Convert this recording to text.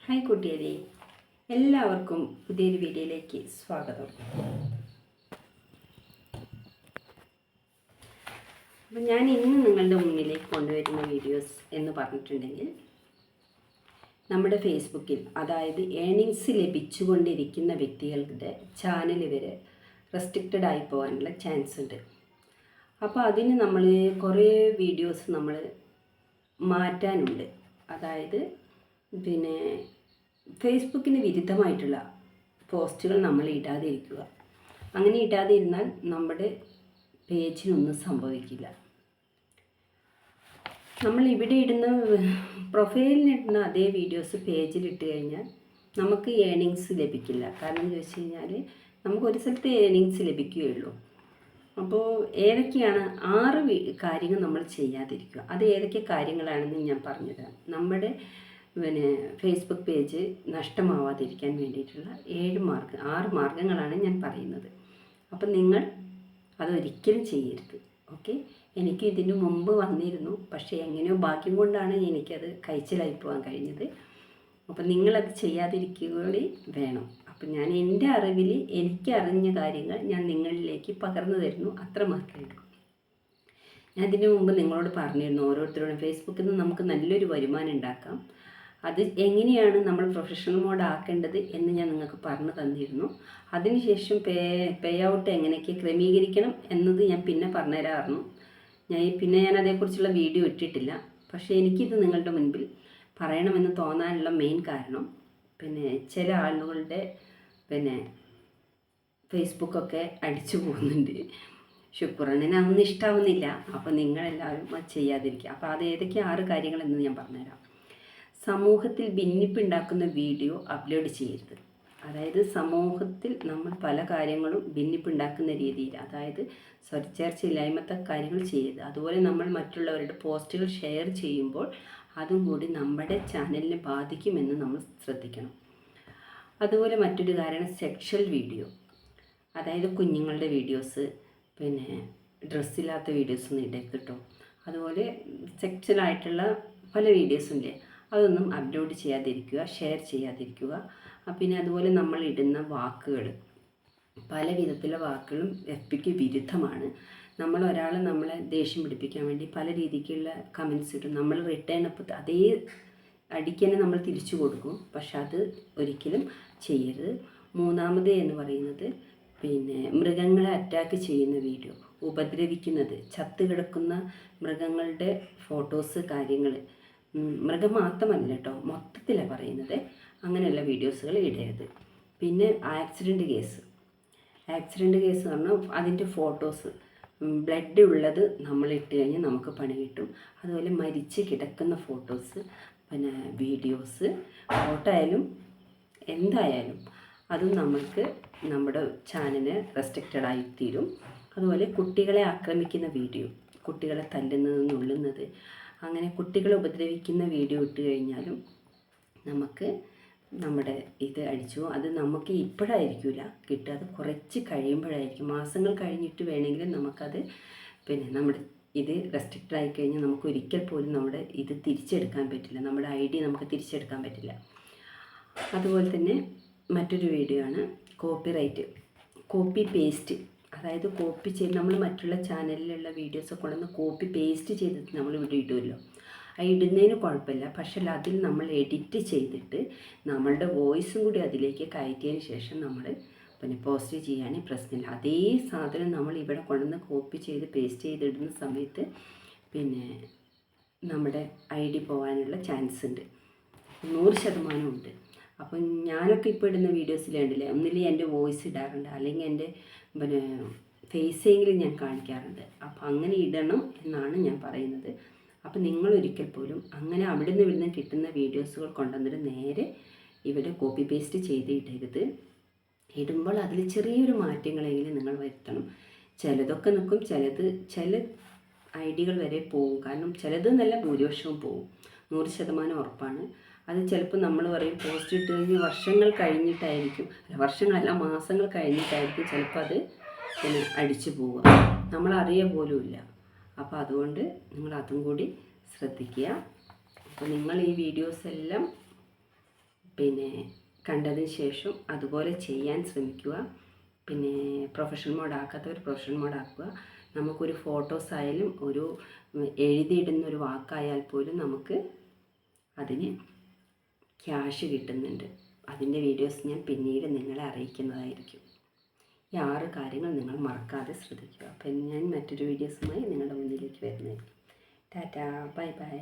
Hi കുട്ടിയരെ, എല്ലാവർക്കും പുതിയൊരു വീഡിയോയിലേക്ക് സ്വാഗതം. അപ്പം ഞാൻ ഇന്ന് നിങ്ങളുടെ മുന്നിലേക്ക് കൊണ്ടുവരുന്ന വീഡിയോസ് എന്ന് പറഞ്ഞിട്ടുണ്ടെങ്കിൽ, നമ്മുടെ ഫേസ്ബുക്കിൽ അതായത് ഏണിങ്സ് ലഭിച്ചുകൊണ്ടിരിക്കുന്ന വ്യക്തികളുടെ ചാനൽ വരെ റെസ്ട്രിക്റ്റഡ് ആയി പോകാനുള്ള ചാൻസ് ഉണ്ട്. അപ്പോൾ അതിന് നമ്മൾ കുറേ വീഡിയോസ് നമ്മൾ മാറ്റാനുണ്ട്. അതായത് ഫേസ്ബുക്കിന് വിരുദ്ധമായിട്ടുള്ള പോസ്റ്റുകൾ നമ്മൾ ഇടാതെ ഇരിക്കുക. അങ്ങനെ ഇടാതെ ഇരുന്നാൽ നമ്മുടെ പേജിനൊന്നും സംഭവിക്കില്ല. നമ്മൾ ഇവിടെ ഇടുന്ന പ്രൊഫൈലിനിടുന്ന അതേ വീഡിയോസ് പേജിലിട്ട് കഴിഞ്ഞാൽ നമുക്ക് ഏണിങ്സ് ലഭിക്കില്ല. കാരണം എന്ന് വെച്ച് കഴിഞ്ഞാൽ നമുക്ക് ഒരു സ്ഥലത്ത് ഏണിങ്സ് ലഭിക്കുകയുള്ളൂ. അപ്പോൾ ഏതൊക്കെയാണ് 6 കാര്യങ്ങൾ നമ്മൾ ചെയ്യാതിരിക്കുക. അത് ഏതൊക്കെ കാര്യങ്ങളാണെന്ന് ഞാൻ പറഞ്ഞുതരാം. നമ്മുടെ ഫേസ്ബുക്ക് പേജ് നഷ്ടമാവാതിരിക്കാൻ വേണ്ടിയിട്ടുള്ള 6 മാർഗ്ഗങ്ങളാണ് ഞാൻ പറയുന്നത്. അപ്പം നിങ്ങൾ അതൊരിക്കലും ചെയ്യരുത്. ഓക്കെ, എനിക്ക് ഇതിനു മുമ്പ് വന്നിരുന്നു, പക്ഷേ എങ്ങനെയോ ഭാഗ്യം കൊണ്ടാണ് എനിക്കത് കഴിച്ചിലായി പോകാൻ കഴിഞ്ഞത്. അപ്പം നിങ്ങളത് ചെയ്യാതിരിക്കുകയും വേണം. അപ്പം ഞാൻ എൻ്റെ അറിവിൽ എനിക്കറിഞ്ഞ കാര്യങ്ങൾ ഞാൻ നിങ്ങളിലേക്ക് പകർന്നു തരുന്നു, അത്ര മാത്രമേ ഉള്ളൂ. ഞാൻ ഇതിനു മുമ്പ് നിങ്ങളോട് പറഞ്ഞിരുന്നു, ഓരോരുത്തരോടും ഫേസ്ബുക്കിൽ നിന്ന് നമുക്ക് നല്ലൊരു വരുമാനം ഉണ്ടാക്കാം, അത് എങ്ങനെയാണ് നമ്മൾ പ്രൊഫഷണൽ മോഡ് ആക്കേണ്ടത് എന്ന് ഞാൻ നിങ്ങൾക്ക് പറഞ്ഞു തന്നിരുന്നു. അതിനുശേഷം പേ ഔട്ട് എങ്ങനെയൊക്കെ ക്രമീകരിക്കണം എന്നത് ഞാൻ പിന്നെ പറഞ്ഞുതരാറുന്നു. ഞാൻ അതേക്കുറിച്ചുള്ള വീഡിയോ ഇട്ടിട്ടില്ല. പക്ഷേ എനിക്കിത് നിങ്ങളുടെ മുൻപിൽ പറയണമെന്ന് തോന്നാനുള്ള മെയിൻ കാരണം ചില ആളുകളുടെ ഫേസ്ബുക്കൊക്കെ അടിച്ചു പോകുന്നുണ്ട്. ശുക്രനെ അതൊന്നും ഇഷ്ടാവുന്നില്ല. അപ്പോൾ നിങ്ങളെല്ലാവരും അത് ചെയ്യാതിരിക്കുക. അപ്പോൾ അത് ഏതൊക്കെ 6 കാര്യങ്ങളെന്ന് ഞാൻ പറഞ്ഞുതരാം. സമൂഹത്തിൽ ഭിന്നിപ്പുണ്ടാക്കുന്ന വീഡിയോ അപ്ലോഡ് ചെയ്യരുത്. അതായത് സമൂഹത്തിൽ നമ്മൾ പല കാര്യങ്ങളും ഭിന്നിപ്പുണ്ടാക്കുന്ന രീതിയിൽ, അതായത് സ്വരച്ചേർച്ചയില്ലായ്മത്തെ കാര്യങ്ങൾ ചെയ്യരുത്. അതുപോലെ നമ്മൾ മറ്റുള്ളവരുടെ പോസ്റ്റുകൾ ഷെയർ ചെയ്യുമ്പോൾ അതും കൂടി നമ്മുടെ ചാനലിനെ ബാധിക്കുമെന്ന് നമ്മൾ ശ്രദ്ധിക്കണം. അതുപോലെ മറ്റൊരു കാരണം സെക്ഷൽ വീഡിയോ, അതായത് കുഞ്ഞുങ്ങളുടെ വീഡിയോസ്, ഡ്രസ്സില്ലാത്ത വീഡിയോസൊന്നും ഇടരുത് കേട്ടോ. അതുപോലെ സെക്ഷലായിട്ടുള്ള പല വീഡിയോസും അതൊന്നും അപ്ലോഡ് ചെയ്യാതിരിക്കുക, ഷെയർ ചെയ്യാതിരിക്കുക. പിന്നെ അതുപോലെ നമ്മൾ ഇടുന്ന വാക്കുകൾ, പല വിധത്തിലുള്ള വാക്കുകളും FBക്ക് വിരുദ്ധമാണ്. നമ്മളെ ദേഷ്യം പിടിപ്പിക്കാൻ വേണ്ടി പല രീതിക്കുള്ള കമൻസ് ഇടും. നമ്മൾ റിട്ടേൺ അപ്പോൾ അതേ അടിക്കന്നെ നമ്മൾ തിരിച്ചു കൊടുക്കും. പക്ഷെ അത് ഒരിക്കലും ചെയ്യരുത്. മൂന്നാമത് എന്ന് പറയുന്നത് മൃഗങ്ങളെ അറ്റാക്ക് ചെയ്യുന്ന വീഡിയോ, ഉപദ്രവിക്കുന്നത്, ചത്തുകിടക്കുന്ന മൃഗങ്ങളുടെ ഫോട്ടോസ്, കാര്യങ്ങൾ, മൃഗം മാത്രമല്ല കേട്ടോ, മൊത്തത്തിലാണ് പറയുന്നത്. അങ്ങനെയുള്ള വീഡിയോസുകൾ ഇടരുത്. പിന്നെ ആക്സിഡൻറ്റ് കേസ് പറഞ്ഞാൽ അതിൻ്റെ ഫോട്ടോസ്, ബ്ലഡ് ഉള്ളത് നമ്മൾ ഇട്ട് കഴിഞ്ഞാൽ നമുക്ക് പണി കിട്ടും. അതുപോലെ മരിച്ച് കിടക്കുന്ന ഫോട്ടോസ്, വീഡിയോസ്, ഫോട്ടോ ആയാലും എന്തായാലും അതും നമുക്ക് നമ്മുടെ ചാനലിന് റെസ്ട്രിക്റ്റഡ് ആയിത്തീരും. അതുപോലെ കുട്ടികളെ ആക്രമിക്കുന്ന വീഡിയോ, കുട്ടികളെ തല്ലുന്നത്, നുള്ളുന്നത്, അങ്ങനെ കുട്ടികളെ ഉപദ്രവിക്കുന്ന വീഡിയോ ഇട്ട് കഴിഞ്ഞാലും നമുക്ക് നമ്മുടെ ഇത് അടിച്ചു. അത് നമുക്ക് ഇപ്പോഴായിരിക്കില്ല കിട്ടുക, അത് കുറച്ച് കഴിയുമ്പോഴായിരിക്കും. മാസങ്ങൾ കഴിഞ്ഞിട്ട് വേണമെങ്കിലും നമുക്കത് നമ്മുടെ ഇത് റെസ്ട്രിക്റ്റഡ് ആയി കഴിഞ്ഞാൽ നമുക്ക് ഒരിക്കൽ പോലും നമ്മുടെ ഇത് തിരിച്ചെടുക്കാൻ പറ്റില്ല, നമ്മുടെ ID നമുക്ക് തിരിച്ചെടുക്കാൻ പറ്റില്ല. അതുപോലെ തന്നെ മറ്റൊരു വീഡിയോ ആണ് കോപ്പി പേസ്റ്റ്. അതായത് കോപ്പി ചെയ്ത് നമ്മൾ മറ്റുള്ള ചാനലിലുള്ള വീഡിയോസൊക്കെ കൊണ്ടുവന്ന് കോപ്പി പേസ്റ്റ് ചെയ്തിട്ട് നമ്മൾ ഇവിടെ ഇടുമല്ലോ. ആ ഇടുന്നതിന് കുഴപ്പമില്ല. പക്ഷേ അതിൽ നമ്മൾ എഡിറ്റ് ചെയ്തിട്ട് നമ്മളുടെ വോയിസും കൂടി അതിലേക്ക് കയറ്റിയതിന് ശേഷം നമ്മൾ പോസ്റ്റ് ചെയ്യുകയാണെങ്കിൽ പ്രശ്നമില്ല. അതേ സാധനം നമ്മൾ ഇവിടെ കൊണ്ടുവന്ന് കോപ്പി ചെയ്ത് പേസ്റ്റ് ചെയ്തിടുന്ന സമയത്ത് നമ്മുടെ ID പോകാനുള്ള ചാൻസ് ഉണ്ട്, 100% ഉണ്ട്. അപ്പം ഞാനൊക്കെ ഇപ്പോൾ ഇടുന്ന വീഡിയോസിൽ കണ്ടില്ലേ, ഒന്നിൽ എൻ്റെ വോയിസ് ഇടാറുണ്ട്, അല്ലെങ്കിൽ എൻ്റെ ഫേസെങ്കിലും ഞാൻ കാണിക്കാറുണ്ട്. അപ്പോൾ അങ്ങനെ ഇടണം എന്നാണ് ഞാൻ പറയുന്നത്. അപ്പോൾ നിങ്ങൾ ഒരിക്കൽ പോലും അങ്ങനെ ഇവിടുന്ന് കിട്ടുന്ന വീഡിയോസുകൾ കൊണ്ടുവന്നിട്ട് നേരെ ഇവിടെ കോപ്പി പേസ്റ്റ് ചെയ്ത് ഇടരുത്. ഇടുമ്പോൾ അതിൽ ചെറിയൊരു മാറ്റങ്ങളെങ്കിലും നിങ്ങൾ വരുത്തണം. ചിലതൊക്കെ നിൽക്കും, ചില ID വരെ പോകും. കാരണം ചിലത് നല്ല ഭൂരിപക്ഷവും പോകും, 100% ഉറപ്പാണ്. അത് ചിലപ്പോൾ നമ്മൾ പറയും പോസ്റ്റ് ഇട്ട് കഴിഞ്ഞ് വർഷങ്ങൾ കഴിഞ്ഞിട്ടായിരിക്കും, വർഷങ്ങളല്ല മാസങ്ങൾ കഴിഞ്ഞിട്ടായിരിക്കും ചിലപ്പോൾ അത് അടിച്ചു പോവുക, നമ്മളറിയുക പോലുമില്ല. അപ്പോൾ അതുകൊണ്ട് നിങ്ങൾ അതും കൂടി ശ്രദ്ധിക്കുക. അപ്പോൾ നിങ്ങൾ ഈ വീഡിയോസ് എല്ലാം പിന്നെ കണ്ടതിന് ശേഷം അതുപോലെ ചെയ്യാൻ ശ്രമിക്കുക. പിന്നെ പ്രൊഫഷണൽ മോഡ് ആക്കാത്തവർ പ്രൊഫഷണൽ മോഡ് ആക്കുക. നമുക്കൊരു ഫോട്ടോസ് ആയാലും ഒരു എഴുതിയിടുന്ന ഒരു വാക്കായാൽ പോലും നമുക്ക് അതിന് ക്യാഷ് കിട്ടുന്നുണ്ട്. അതിൻ്റെ വീഡിയോസ് ഞാൻ പിന്നീട് നിങ്ങളെ അറിയിക്കുന്നതായിരിക്കും. ഈ 6 കാര്യങ്ങൾ നിങ്ങൾ മറക്കാതെ ശ്രദ്ധിക്കുക. അപ്പം ഞാൻ മറ്റൊരു വീഡിയോസുമായി നിങ്ങളുടെ മുന്നിലേക്ക് വരുന്നതായിരിക്കും. Tata, bye bye.